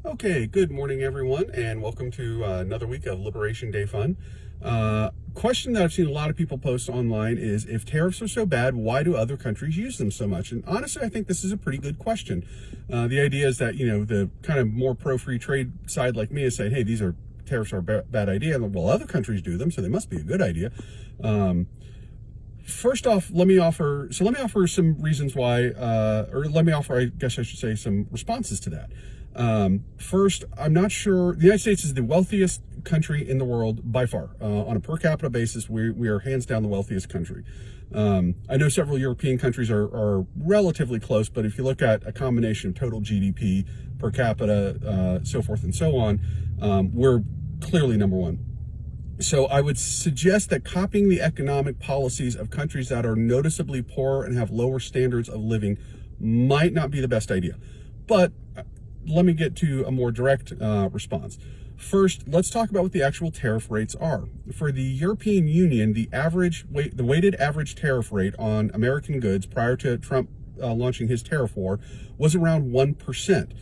Okay, good morning, everyone, and welcome to another week of Liberation Day fun. Question that I've seen a lot of people post online is, if tariffs are so bad, why do other countries use them so much? And honestly, I think this is a pretty good question. The idea is that, the kind of more pro-free trade side like me is saying, hey, tariffs are a bad idea. Well, other countries do them, so they must be a good idea. First off, let me offer some reasons why, I guess I should say, some responses to that. First, I'm not sure. The United States is the wealthiest country in the world by far. On a per capita basis, we are hands down the wealthiest country. I know several European countries are relatively close, but if you look at a combination of total GDP, per capita, so forth and so on, we're clearly number one. So I would suggest that copying the economic policies of countries that are noticeably poorer and have lower standards of living might not be the best idea. But let me get to a more direct response. First, let's talk about what the actual tariff rates are. For the European Union, the weighted average tariff rate on American goods prior to Trump launching his tariff war was around 1%.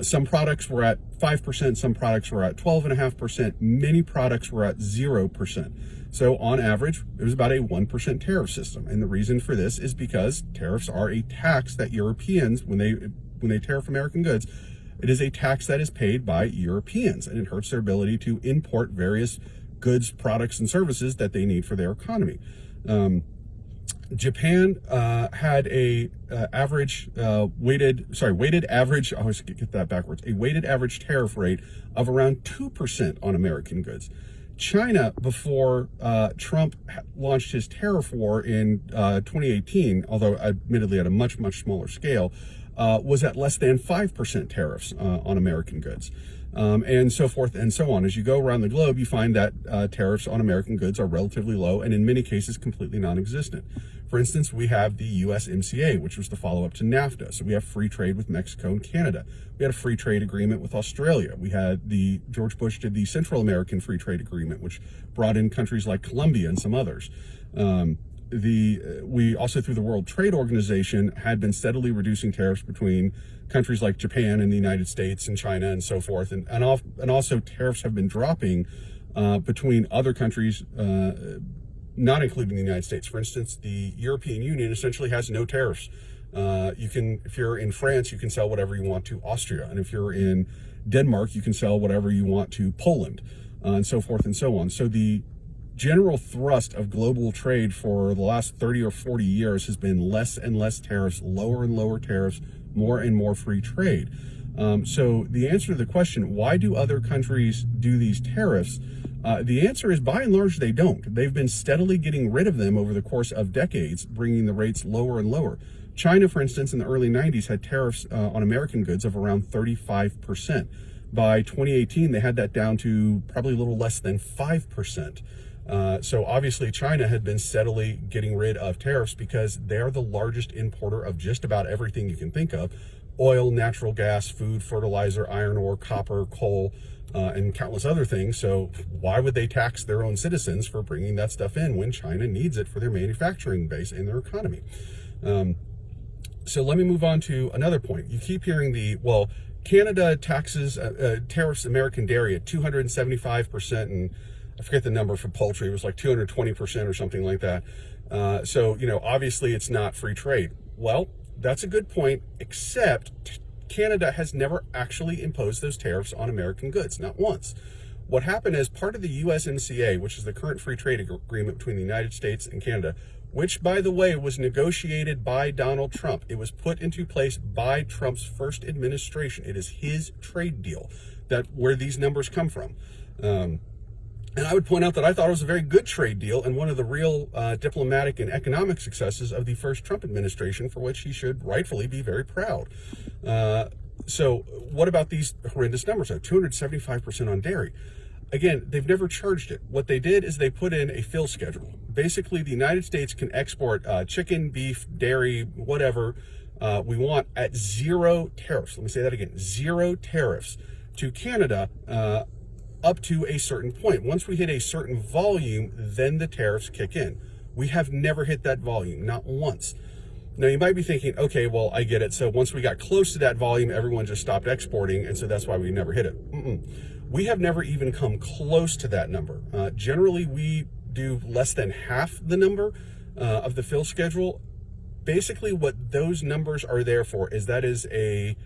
Some products were at 5%, some products were at 12.5%, many products were at 0%. So on average, it was about a 1% tariff system. And the reason for this is because tariffs are a tax that Europeans, when they tariff American goods, it is a tax that is paid by Europeans, and it hurts their ability to import various goods, products, and services that they need for their economy. Japan had a weighted average, I always get that backwards, a weighted average tariff rate of around 2% on American goods. China, before Trump launched his tariff war in 2018, although admittedly at a much, much smaller scale, was at less than 5% tariffs on American goods. And so forth and so on. As you go around the globe, you find that tariffs on American goods are relatively low and in many cases completely non-existent. For instance, we have the USMCA, which was the follow-up to NAFTA. So we have free trade with Mexico and Canada. We had a free trade agreement with Australia. We had George Bush did the Central American Free Trade Agreement, which brought in countries like Colombia and some others. We also, through the World Trade Organization, had been steadily reducing tariffs between countries like Japan and the United States and China and so forth. And also tariffs have been dropping between other countries, not including the United States. For instance, the European Union essentially has no tariffs. If you're in France, you can sell whatever you want to Austria. And if you're in Denmark, you can sell whatever you want to Poland, and so forth and so on. So the general thrust of global trade for the last 30 or 40 years has been less and less tariffs, lower and lower tariffs, more and more free trade. So the answer to the question, why do other countries do these tariffs? The answer is, by and large, they don't. They've been steadily getting rid of them over the course of decades, bringing the rates lower and lower. China, for instance, in the early 90s had tariffs on American goods of around 35%. By 2018, they had that down to probably a little less than 5%. So obviously China had been steadily getting rid of tariffs because they're the largest importer of just about everything you can think of: oil, natural gas, food, fertilizer, iron ore, copper, coal, and countless other things. So why would they tax their own citizens for bringing that stuff in when China needs it for their manufacturing base and their economy? So let me move on to another point. You keep hearing Canada tariffs American dairy at 275%, and I forget the number for poultry. It was like 220% or something like that. So, obviously it's not free trade. Well, that's a good point, except Canada has never actually imposed those tariffs on American goods, not once. What happened is, part of the USMCA, which is the current free trade agreement between the United States and Canada, which, by the way, was negotiated by Donald Trump. It was put into place by Trump's first administration. It is his trade deal where these numbers come from. And I would point out that I thought it was a very good trade deal and one of the real diplomatic and economic successes of the first Trump administration, for which he should rightfully be very proud. So what about these horrendous numbers? 275% on dairy. Again, they've never charged it. What they did is they put in a fill schedule. Basically, the United States can export chicken, beef, dairy, whatever we want at 0 tariffs. Let me say that again, 0 tariffs to Canada up to a certain point. Once we hit a certain volume, then the tariffs kick in. We have never hit that volume, not once. Now, you might be thinking, okay, well, I get it. So once we got close to that volume, everyone just stopped exporting, and so that's why we never hit it. We have never even come close to that number. Generally, we do less than half the number of the fill schedule. Basically, what those numbers are there for is that is a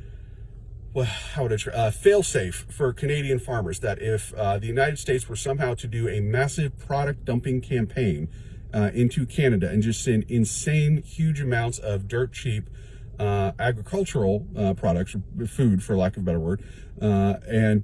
fail-safe for Canadian farmers, that if the United States were somehow to do a massive product dumping campaign into Canada and just send insane, huge amounts of dirt cheap agricultural products, food for lack of a better word, and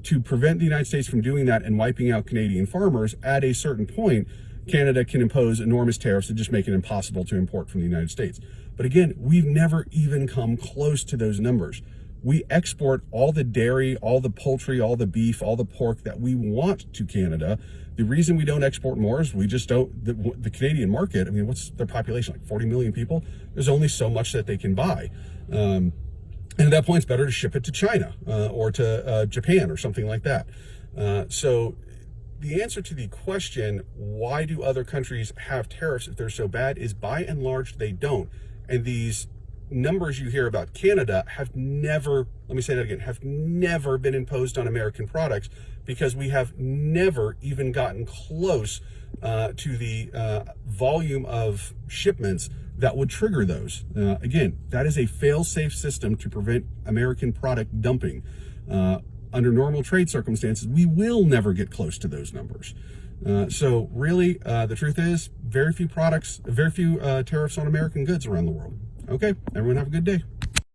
to prevent the United States from doing that and wiping out Canadian farmers, at a certain point, Canada can impose enormous tariffs that just make it impossible to import from the United States. But again, we've never even come close to those numbers. We export all the dairy, all the poultry, all the beef, all the pork that we want to Canada. The reason we don't export more is we just don't, the Canadian market, I mean, what's their population, like 40 million people? There's only so much that they can buy. And at that point, it's better to ship it to China or to Japan or something like that. So the answer to the question, why do other countries have tariffs if they're so bad, is by and large, they don't. And these numbers you hear about Canada have never, let me say that again, have never been imposed on American products, because we have never even gotten close to the volume of shipments that would trigger those. Again, that is a fail-safe system to prevent American product dumping. Under normal trade circumstances, we will never get close to those numbers. So really, the truth is, very few tariffs on American goods around the world. Okay, everyone have a good day.